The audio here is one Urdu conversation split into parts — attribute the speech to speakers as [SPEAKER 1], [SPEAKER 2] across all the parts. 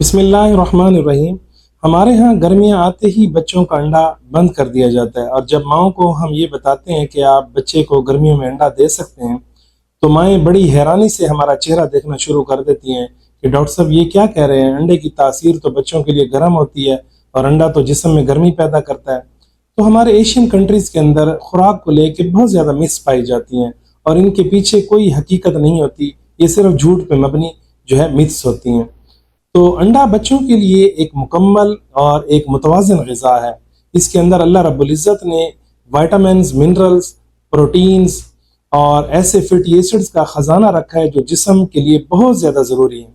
[SPEAKER 1] بسم اللہ الرحمن الرحیم۔ ہمارے ہاں گرمیاں آتے ہی بچوں کا انڈا بند کر دیا جاتا ہے، اور جب ماؤں کو ہم یہ بتاتے ہیں کہ آپ بچے کو گرمیوں میں انڈا دے سکتے ہیں تو مائیں بڑی حیرانی سے ہمارا چہرہ دیکھنا شروع کر دیتی ہیں کہ ڈاکٹر صاحب یہ کیا کہہ رہے ہیں، انڈے کی تاثیر تو بچوں کے لیے گرم ہوتی ہے اور انڈا تو جسم میں گرمی پیدا کرتا ہے۔ تو ہمارے ایشین کنٹریز کے اندر خوراک کو لے کے بہت زیادہ مس پائی جاتی ہیں، اور ان کے پیچھے کوئی حقیقت نہیں ہوتی، یہ صرف جھوٹ پہ مبنی متس ہوتی ہیں۔ تو انڈا بچوں کے لیے ایک مکمل اور ایک متوازن غذا ہے۔ اس کے اندر اللہ رب العزت نے وائٹامنز، منرلز، پروٹینز اور ایسے فیٹی ایسڈز کا خزانہ رکھا ہے جو جسم کے لیے بہت زیادہ ضروری ہیں۔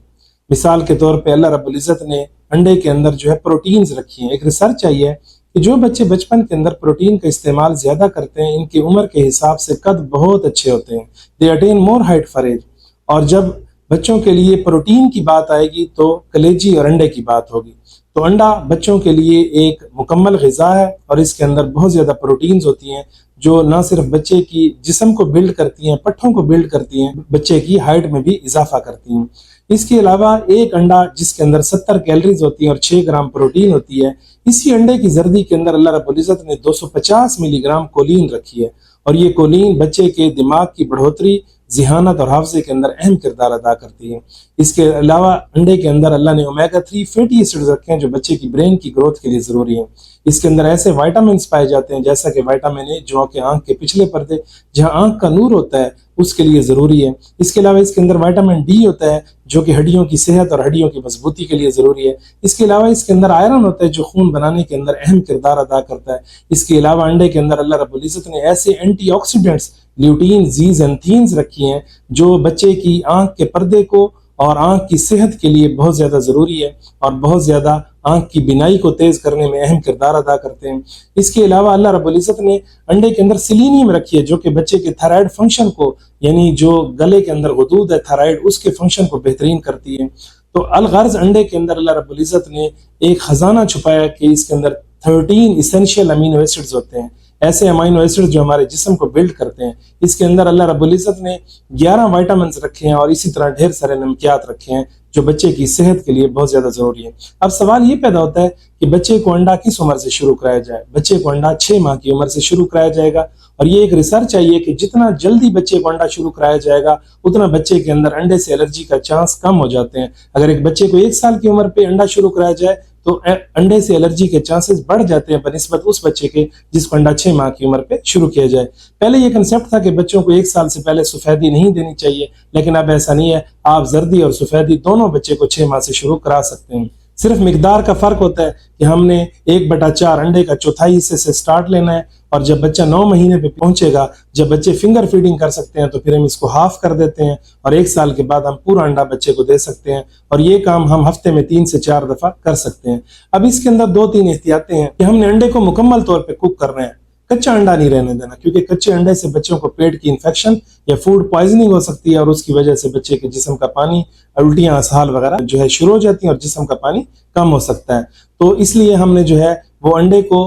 [SPEAKER 1] مثال کے طور پہ اللہ رب العزت نے انڈے کے اندر پروٹینز رکھی ہیں۔ ایک ریسرچ آئی ہے کہ جو بچے بچپن کے اندر پروٹین کا استعمال زیادہ کرتے ہیں ان کی عمر کے حساب سے قد بہت اچھے ہوتے ہیں، they attain more height for age. اور جب بچوں کے لیے پروٹین کی بات آئے گی تو کلیجی اور انڈے کی بات ہوگی۔ تو انڈا بچوں کے لیے ایک مکمل غذا ہے، اور اس کے اندر بہت زیادہ پروٹینز ہوتی ہیں جو نہ صرف بچے کی جسم کو بلڈ کرتی ہیں، پٹھوں کو بلڈ کرتی ہیں، بچے کی ہائٹ میں بھی اضافہ کرتی ہیں۔ اس کے علاوہ ایک انڈا جس کے اندر 70 کیلریز ہوتی ہیں اور 6 گرام پروٹین ہوتی ہے، اسی انڈے کی زردی کے اندر اللہ رب العزت نے 250 ملی گرام کولین رکھی ہے، اور یہ کولین بچے کے دماغ کی بڑھوتری، ذہانت اور حافظے کے اندر اہم کردار ادا کرتی ہے۔ اس کے علاوہ انڈے کے اندر اللہ نے اومیگا 3 فیٹی ایسڈز رکھے ہیں جو بچے کی برین کی گروتھ کے لیے ضروری ہیں۔ اس کے اندر ایسے وائٹامنز پائے جاتے ہیں جیسا کہ وائٹامن اے جو کہ آنکھ کے پچھلے پردے جہاں آنکھ کا نور ہوتا ہے اس کے لیے ضروری ہے۔ اس کے علاوہ اس کے اندر وائٹامن ڈی ہوتا ہے جو کہ ہڈیوں کی صحت اور ہڈیوں کی مضبوطی کے لیے ضروری ہے۔ اس کے علاوہ اس کے اندر آئرن ہوتا ہے جو خون بنانے کے اندر اہم کردار ادا کرتا ہے۔ اس کے علاوہ انڈے کے اندر اللہ رب العزت نے ایسے اینٹی آکسیڈنٹس، لیوٹین، زیزنتھینز رکھی ہیں جو بچے کی آنکھ کے پردے کو اور آنکھ کی صحت کے لیے بہت زیادہ ضروری ہے، اور بہت زیادہ آنکھ کی بینائی کو تیز کرنے میں اہم کردار ادا کرتے ہیں۔ اس کے علاوہ اللہ رب العزت نے انڈے کے اندر سیلینیم رکھی ہے جو کہ بچے کے تھائرائیڈ فنکشن کو، یعنی جو گلے کے اندر غدود ہے تھائرائیڈ، اس کے فنکشن کو بہترین کرتی ہے۔ تو الغرض انڈے کے اندر اللہ رب العزت نے ایک خزانہ چھپایا کہ اس کے اندر 13 اسینشیل امینو ایسڈز ہوتے ہیں، ایسے امینو ایسڈ جو ہمارے جسم کو بلڈ کرتے ہیں۔ اس کے اندر اللہ رب العزت نے 11 وائٹامنز رکھے ہیں، اور اسی طرح ڈھیر سارے نمکیات رکھے ہیں جو بچے کی صحت کے لیے بہت زیادہ ضروری ہے۔ اب سوال یہ پیدا ہوتا ہے کہ بچے کو انڈا کس عمر سے شروع کرایا جائے؟ بچے کو انڈا 6 ماہ کی عمر سے شروع کرایا جائے گا، اور یہ ایک ریسرچ آئی ہے کہ جتنا جلدی بچے کو انڈا شروع کرایا جائے گا اتنا بچے کے اندر انڈے سے الرجی کا چانس کم ہو جاتے ہیں۔ اگر ایک بچے کو 1 سال کی عمر پہ انڈا شروع کرایا جائے تو انڈے سے الرجی کے چانسز بڑھ جاتے ہیں بنسبت اس بچے کے جس کو انڈا 6 ماہ کی عمر پہ شروع کیا جائے۔ پہلے یہ کنسیپٹ تھا کہ بچوں کو 1 سال سے پہلے سفیدی نہیں دینی چاہیے، لیکن اب ایسا نہیں ہے، آپ زردی اور سفیدی دونوں بچے کو 6 ماہ سے شروع کرا سکتے ہیں۔ صرف مقدار کا فرق ہوتا ہے کہ ہم نے 1/4 انڈے کا چوتھائی حصے سے سٹارٹ لینا ہے، اور جب بچہ 9 مہینے پہ پہنچے گا، جب بچے فنگر فیڈنگ کر سکتے ہیں تو پھر ہم اس کو ہاف کر دیتے ہیں، اور 1 سال کے بعد ہم پورا انڈا بچے کو دے سکتے ہیں، اور یہ کام ہم ہفتے میں 3 سے 4 دفعہ کر سکتے ہیں۔ اب اس کے اندر 2-3 احتیاطیں ہیں کہ ہم نے انڈے کو مکمل طور پہ کوک کرنا ہے، کچا انڈا نہیں رہنے دینا، کیونکہ کچے انڈے سے بچوں کو پیٹ کی انفیکشن یا فوڈ پوائزننگ ہو سکتی ہے، اور اس کی وجہ سے بچے کے جسم کا پانی، الٹیاں، اسہال وغیرہ شروع ہو جاتی ہیں اور جسم کا پانی کم ہو سکتا ہے۔ تو اس لیے ہم نے وہ انڈے کو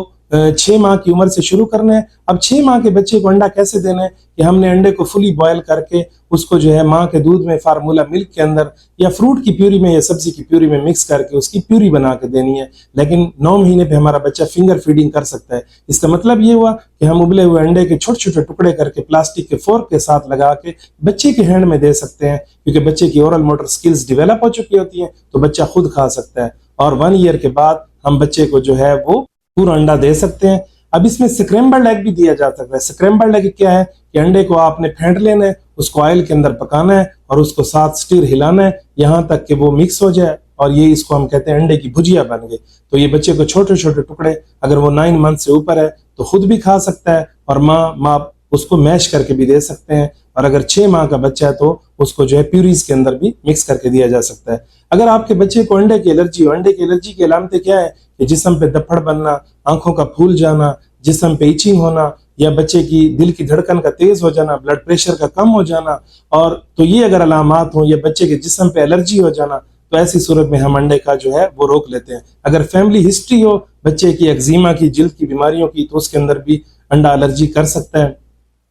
[SPEAKER 1] 6 ماہ کی عمر سے شروع کرنا ہے۔ اب 6 ماہ کے بچے کو انڈا کیسے دینا ہے کہ ہم نے انڈے کو فلی بوائل کر کے اس کو ماں کے دودھ میں، فارمولا ملک کے اندر، یا فروٹ کی پیوری میں یا سبزی کی پیوری میں مکس کر کے اس کی پیوری بنا کے دینی ہے۔ لیکن 9 مہینے پہ ہمارا بچہ فنگر فیڈنگ کر سکتا ہے۔ اس کا مطلب یہ ہوا کہ ہم ابلے ہوئے انڈے کے چھوٹے چھوٹے ٹکڑے کر کے پلاسٹک کے فورک کے ساتھ لگا کے بچے کے ہینڈ میں دے سکتے ہیں، کیونکہ بچے کی اورل موٹر سکلز ڈیولپ ہو چکی ہوتی ہیں تو بچہ خود کھا سکتا ہے، اور 1 ایئر کے بعد ہم بچے کو وہ پورا انڈا دے سکتے ہیں۔ اب اس میں سکریمبلڈ ایگ بھی دیا جا سکتا ہے۔ سکریمبلڈ ایگ کیا ہے کہ انڈے کو آپ نے پھینٹ لینا ہے، اس کو آئل کے اندر پکانا ہے، اور اس کو 7 سٹیر ہلانا ہے یہاں تک کہ وہ مکس ہو جائے، اور یہ اس کو ہم کہتے ہیں انڈے کی بھجیا بن گئے۔ تو یہ بچے کو چھوٹے چھوٹے ٹکڑے، اگر وہ 9 منتھ سے اوپر ہے تو خود بھی کھا سکتا ہے، اور ماں اس کو میش کر کے بھی دے سکتے ہیں، اور اگر 6 ماہ کا بچہ ہے تو اس کو پیوریز کے اندر بھی مکس کر کے دیا جا سکتا ہے۔ اگر آپ کے بچے کو انڈے کی الرجی ہو، انڈے کی الرجی کی علامتیں کیا ہے کہ جسم پہ دپڑ بننا، آنکھوں کا پھول جانا، جسم پہ ایچنگ ہونا، یا بچے کی دل کی دھڑکن کا تیز ہو جانا، بلڈ پریشر کا کم ہو جانا، اور تو یہ اگر علامات ہوں، یا بچے کے جسم پہ الرجی ہو جانا، تو ایسی صورت میں ہم انڈے کا وہ روک لیتے ہیں۔ اگر فیملی ہسٹری ہو بچے کی ایگزیما کی، جلد کی بیماریوں کی، تو اس کے اندر بھی انڈا الرجی کر سکتا ہے۔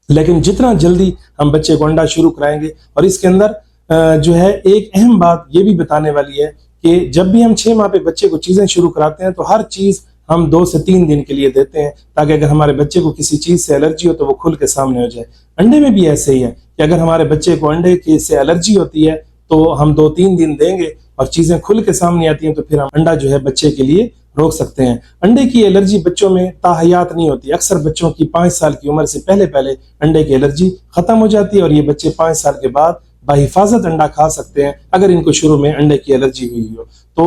[SPEAKER 1] لیکن جتنا جلدی ہم بچے کو انڈا شروع کرائیں گے، اور اس کے اندر ایک اہم بات یہ بھی بتانے والی ہے کہ جب بھی ہم 6 ماہ پہ بچے کو چیزیں شروع کراتے ہیں تو ہر چیز ہم 2 سے 3 دن کے لیے دیتے ہیں، تاکہ اگر ہمارے بچے کو کسی چیز سے الرجی ہو تو وہ کھل کے سامنے ہو جائے۔ انڈے میں بھی ایسے ہی ہے کہ اگر ہمارے بچے کو انڈے کی سے الرجی ہوتی ہے تو ہم 2-3 دن دیں گے اور چیزیں کھل کے سامنے آتی ہیں تو پھر ہم انڈا جو ہے بچے کے لیے روک سکتے ہیں۔ انڈے کی الرجی بچوں میں تاحیات نہیں ہوتی، اکثر بچوں کی 5 سال کی عمر سے پہلے انڈے کی الرجی ختم ہو جاتی ہے اور یہ بچے 5 سال کے بعد بحفاظت انڈا کھا سکتے ہیں اگر ان کو شروع میں انڈے کی الرجی ہوئی ہو۔ تو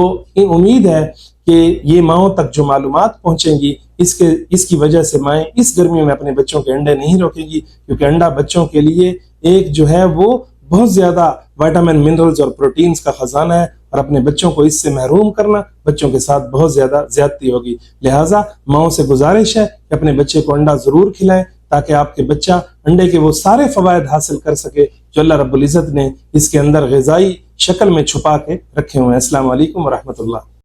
[SPEAKER 1] امید ہے کہ یہ ماؤں تک جو معلومات پہنچیں گی اس کی وجہ سے مائیں اس گرمیوں میں اپنے بچوں کے انڈے نہیں روکیں گی، کیونکہ انڈا بچوں کے لیے ایک جو ہے وہ بہت زیادہ وائٹامن، منرلز اور پروٹینز کا خزانہ ہے، اور اپنے بچوں کو اس سے محروم کرنا بچوں کے ساتھ بہت زیادہ زیادتی ہوگی۔ لہٰذا ماؤں سے گزارش ہے کہ اپنے بچے کو انڈا ضرور کھلائیں تاکہ آپ کے بچہ انڈے کے وہ سارے فوائد حاصل کر سکے جو اللہ رب العزت نے اس کے اندر غذائی شکل میں چھپا کے رکھے ہوئے ہیں۔ السلام علیکم ورحمۃ اللہ۔